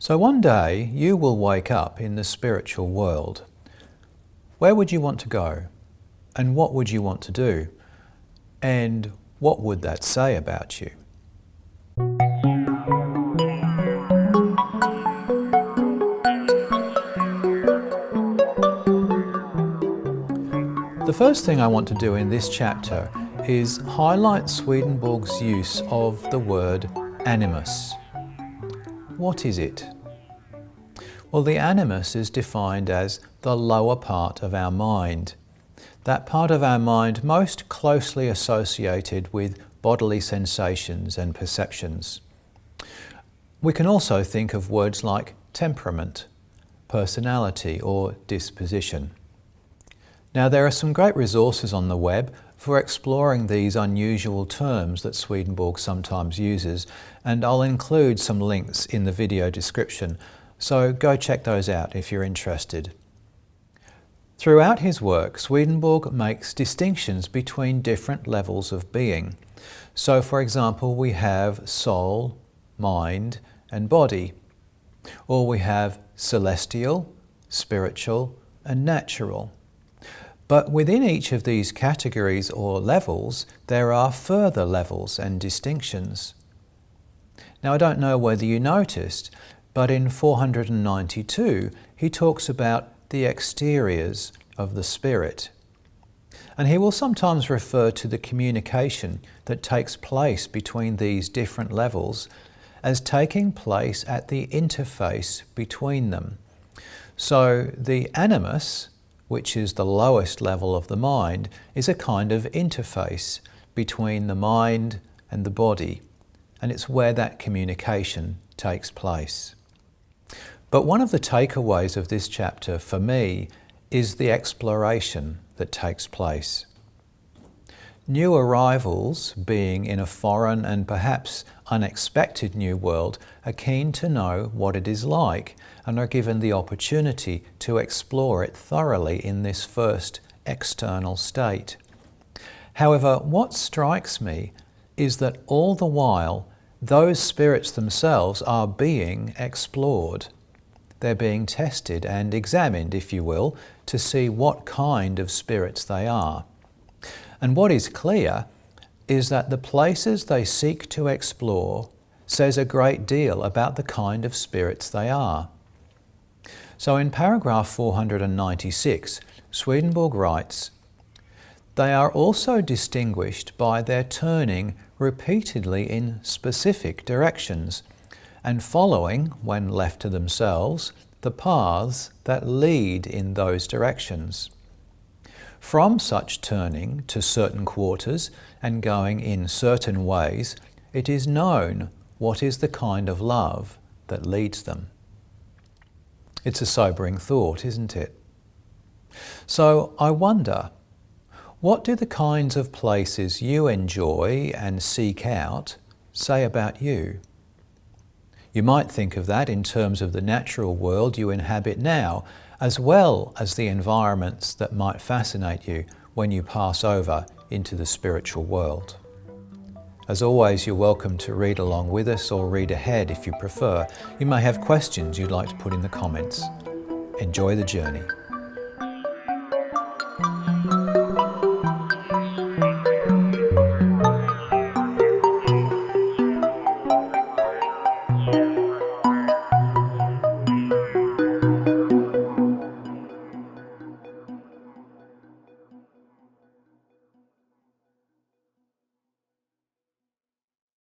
So one day you will wake up in the spiritual world. Where would you want to go? And what would you want to do? And what would that say about you? The first thing I want to do in this chapter is highlight Swedenborg's use of the word animus. What is it? Well, the animus is defined as the lower part of our mind. That part of our mind most closely associated with bodily sensations and perceptions. We can also think of words like temperament, personality, or disposition. Now, there are some great resources on the web for exploring these unusual terms that Swedenborg sometimes uses, and I'll include some links in the video description, so go check those out if you're interested. Throughout his work, Swedenborg makes distinctions between different levels of being. So, for example, we have soul, mind, and body, or we have celestial, spiritual, and natural. But within each of these categories or levels, there are further levels and distinctions. Now, I don't know whether you noticed, but in 492, he talks about the exteriors of the spirit. And he will sometimes refer to the communication that takes place between these different levels as taking place at the interface between them. So the animus, which is the lowest level of the mind, is a kind of interface between the mind and the body, and it's where that communication takes place. But one of the takeaways of this chapter for me is the exploration that takes place. New arrivals, being in a foreign and perhaps unexpected new world, are keen to know what it is like and are given the opportunity to explore it thoroughly in this first external state. However, what strikes me is that all the while those spirits themselves are being explored. They're being tested and examined, if you will, to see what kind of spirits they are. And what is clear is that the places they seek to explore says a great deal about the kind of spirits they are. So in paragraph 496, Swedenborg writes, "They are also distinguished by their turning repeatedly in specific directions, and following, when left to themselves, the paths that lead in those directions. From such turning to certain quarters and going in certain ways, it is known what is the kind of love that leads them." It's a sobering thought, isn't it? So I wonder, what do the kinds of places you enjoy and seek out say about you? You might think of that in terms of the natural world you inhabit now, as well as the environments that might fascinate you when you pass over into the spiritual world. As always, you're welcome to read along with us or read ahead if you prefer. You may have questions you'd like to put in the comments. Enjoy the journey.